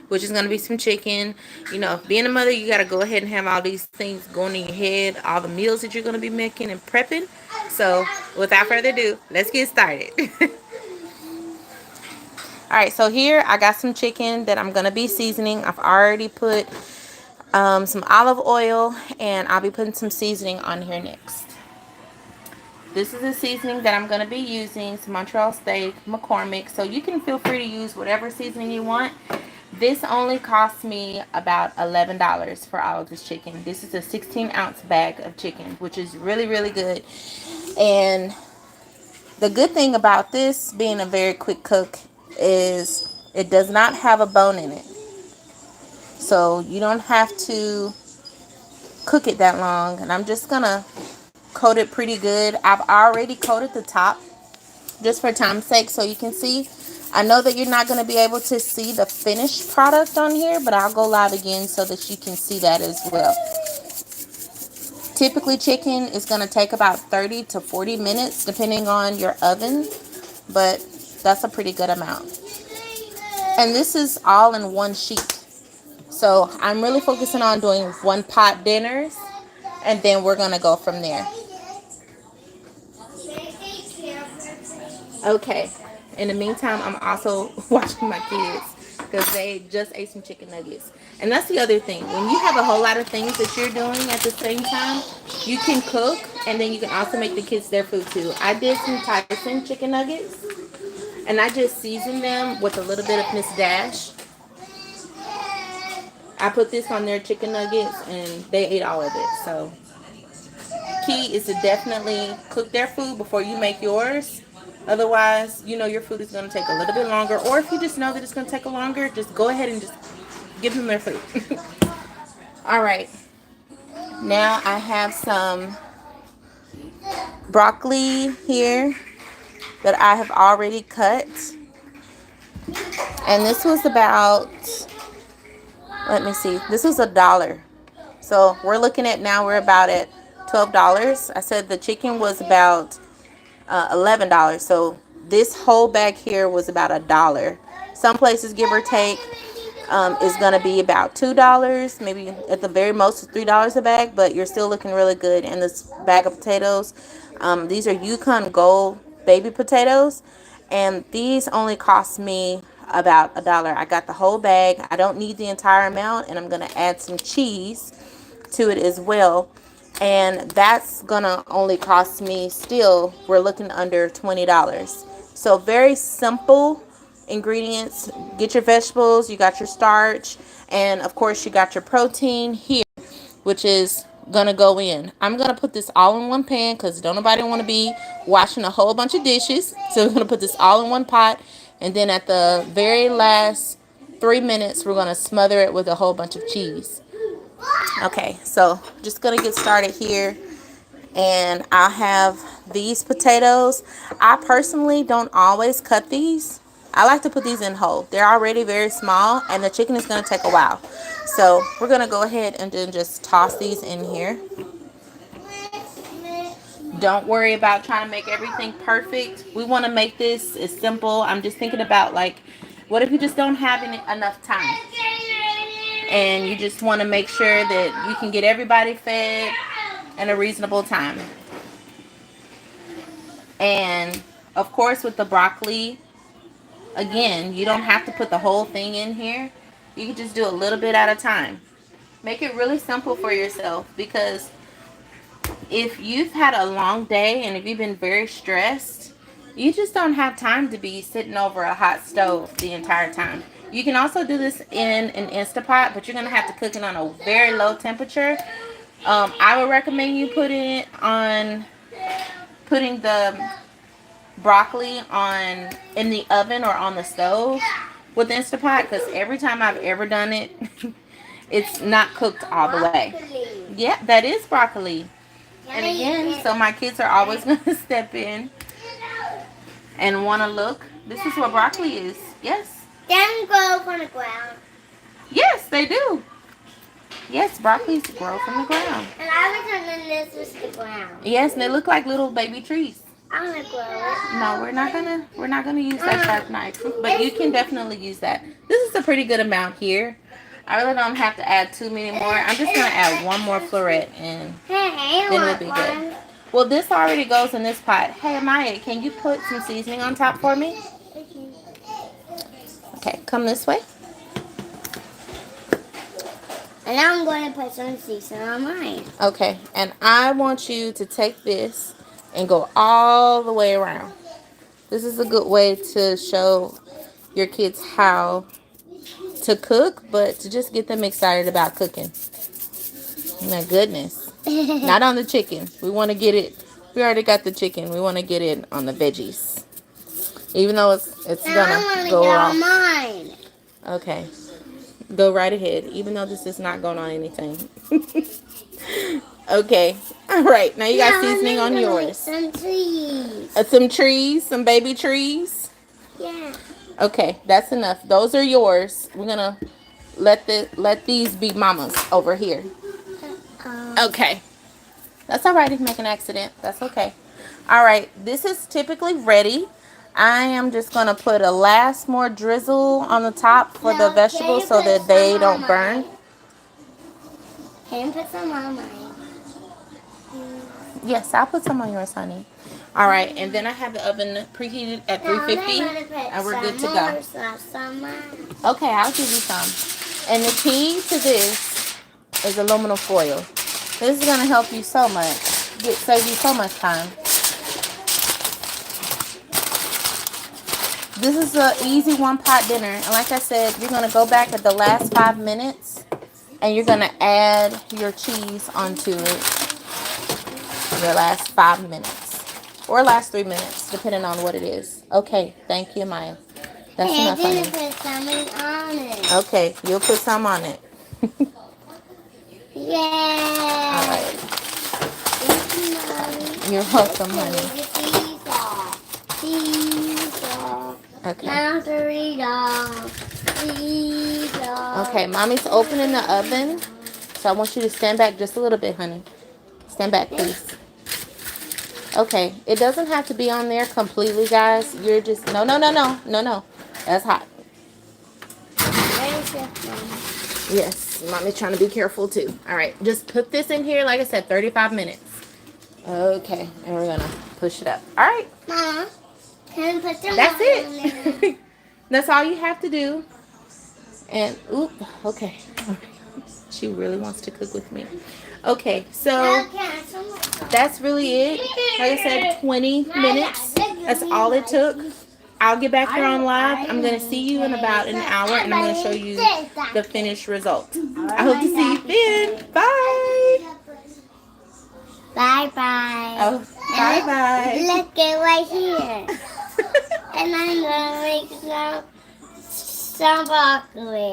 which is going to be some chicken. You know, being a mother, you got to go ahead and have all these things going in your head, all the meals that you're going to be making and prepping. So, without further ado, let's get started. All right, so here I got some chicken that I'm going to be seasoning. I've already put some olive oil, and I'll be putting some seasoning on here next. This is the seasoning that I'm going to be using. It's Montreal steak, McCormick. So you can feel free to use whatever seasoning you want. This only cost me about $11 for all of this chicken. This is a 16-ounce bag of chicken, which is really, really good. And the good thing about this being a very quick cook is it does not have a bone in it. So you don't have to cook it that long. And I'm just going to coat it pretty good. I've already coated the top just for time's sake so you can see. I know that you're not going to be able to see the finished product on here, but I'll go live again so that you can see that as well. Typically chicken is going to take about 30 to 40 minutes depending on your oven, but that's a pretty good amount. And this is all in one sheet. So I'm really focusing on doing one pot dinners, and then we're going to go from there. Okay. In the meantime, I'm also watching my kids because they just ate some chicken nuggets. And that's the other thing. When you have a whole lot of things that you're doing at the same time, you can cook and then you can also make the kids their food too. I did some Tyson chicken nuggets and I just seasoned them with a little bit of Miss Dash. I put this on their chicken nuggets and they ate all of it. So key is to definitely cook their food before you make yours. Otherwise, you know your food is going to take a little bit longer. Or if you just know that it's going to take a longer, just go ahead and just give them their food. All right. Now I have some broccoli here that I have already cut. And this was about, let me see, this was $1. So we're looking at now we're about at $12. I said the chicken was about $11. So this whole bag here was about $1. Some places, give or take, is going to be about $2, maybe at the very most $3 a bag, but you're still looking really good. And this bag of potatoes, these are Yukon Gold baby potatoes, and these only cost me about $1. I got the whole bag. I don't need the entire amount, and I'm going to add some cheese to it as well, and that's gonna only cost me, still we're looking under $20. So very simple ingredients. Get your vegetables, you got your starch, and of course you got your protein here, which is gonna go in. I'm gonna put this all in one pan because don't nobody want to be washing a whole bunch of dishes. So we're gonna put this all in one pot, and then at the very last 3 minutes we're gonna smother it with a whole bunch of cheese. Okay, so just gonna get started here, and I'll have these potatoes. I personally don't always cut these. I like to put these in whole. They're already very small, and the chicken is gonna take a while. So we're gonna go ahead and then just toss these in here. Don't worry about trying to make everything perfect. We want to make this as simple. I'm just thinking about, like, what if you just don't have enough time? And you just want to make sure that you can get everybody fed in a reasonable time. And of course with the broccoli, again, you don't have to put the whole thing in here. You can just do a little bit at a time. Make it really simple for yourself, because if you've had a long day and if you've been very stressed, you just don't have time to be sitting over a hot stove the entire time. You can also do this in an Instapot, but you're going to have to cook it on a very low temperature. I would recommend you putting the broccoli in the oven or on the stove with Instapot, because every time I've ever done it, it's not cooked all the way. Yeah, that is broccoli. And again, so my kids are always going to step in and want to look. This is what broccoli is. Yes. Them grow from the ground. Yes, they do. Yes, broccolis grow from the ground. And I was thinking this was the ground. Yes, and they look like little baby trees. I'm gonna grow it. No, we're not gonna use that sharp knife. But you can definitely use that. This is a pretty good amount here. I really don't have to add too many more. I'm just gonna add one more floret and Hey, then it'll be good. Well, this already goes in this pot. Hey, Maya, can you put some seasoning on top for me? Okay, come this way. And I'm going to put some seasoning on mine. Okay, and I want you to take this and go all the way around. This is a good way to show your kids how to cook, but to just get them excited about cooking. My goodness. Not on the chicken. We want to get it. We already got the chicken. We want to get it on the veggies. Even though it's gonna go off. Mine. Okay. Go right ahead. Even though this is not going on anything. Okay. All right. Now you got seasoning on yours. Some trees. Some trees. Some baby trees. Yeah. Okay. That's enough. Those are yours. We're gonna let these be mamas over here. Okay. That's all right if you make an accident. That's okay. All right. This is typically ready. I am just going to put a last more drizzle on the top for the vegetables so that they don't burn. Can you put some on mine? Yes, I'll put some on yours, honey. All right. And then I have the oven preheated at 350 and we're good to go. Okay, I'll give you some. And the key to this is aluminum foil. This is going to help you so much. Save you so much time. This is an easy one-pot dinner. And like I said, you're going to go back at the last 5 minutes. And you're going to add your cheese onto it. Your last 5 minutes. Or last 3 minutes, depending on what it is. Okay, thank you, Maya. That's enough, honey. I didn't put something on it. Okay, you'll put some on it. Yeah. All right. Thank you, Mommy. You're welcome, honey. Okay. Okay, Mommy's opening the oven. So I want you to stand back just a little bit, honey. Stand back, please. Okay, it doesn't have to be on there completely, guys. You're just, no. That's hot. Yes, Mommy's trying to be careful too. All right, just put this in here, like I said, 35 minutes. Okay, and we're gonna push it up. All right. Mama, can I put some That's it. it. That's all you have to do. And, oop, okay. She really wants to cook with me. Okay, so that's really it. Like I said, 20 minutes. That's all it took. I'll get back here on live. I'm going to see you in about an hour, and I'm going to show you the finished result. I hope to see you then. Bye. Bye-bye. Oh, bye-bye. Look it right here. And I'm going to make some broccoli.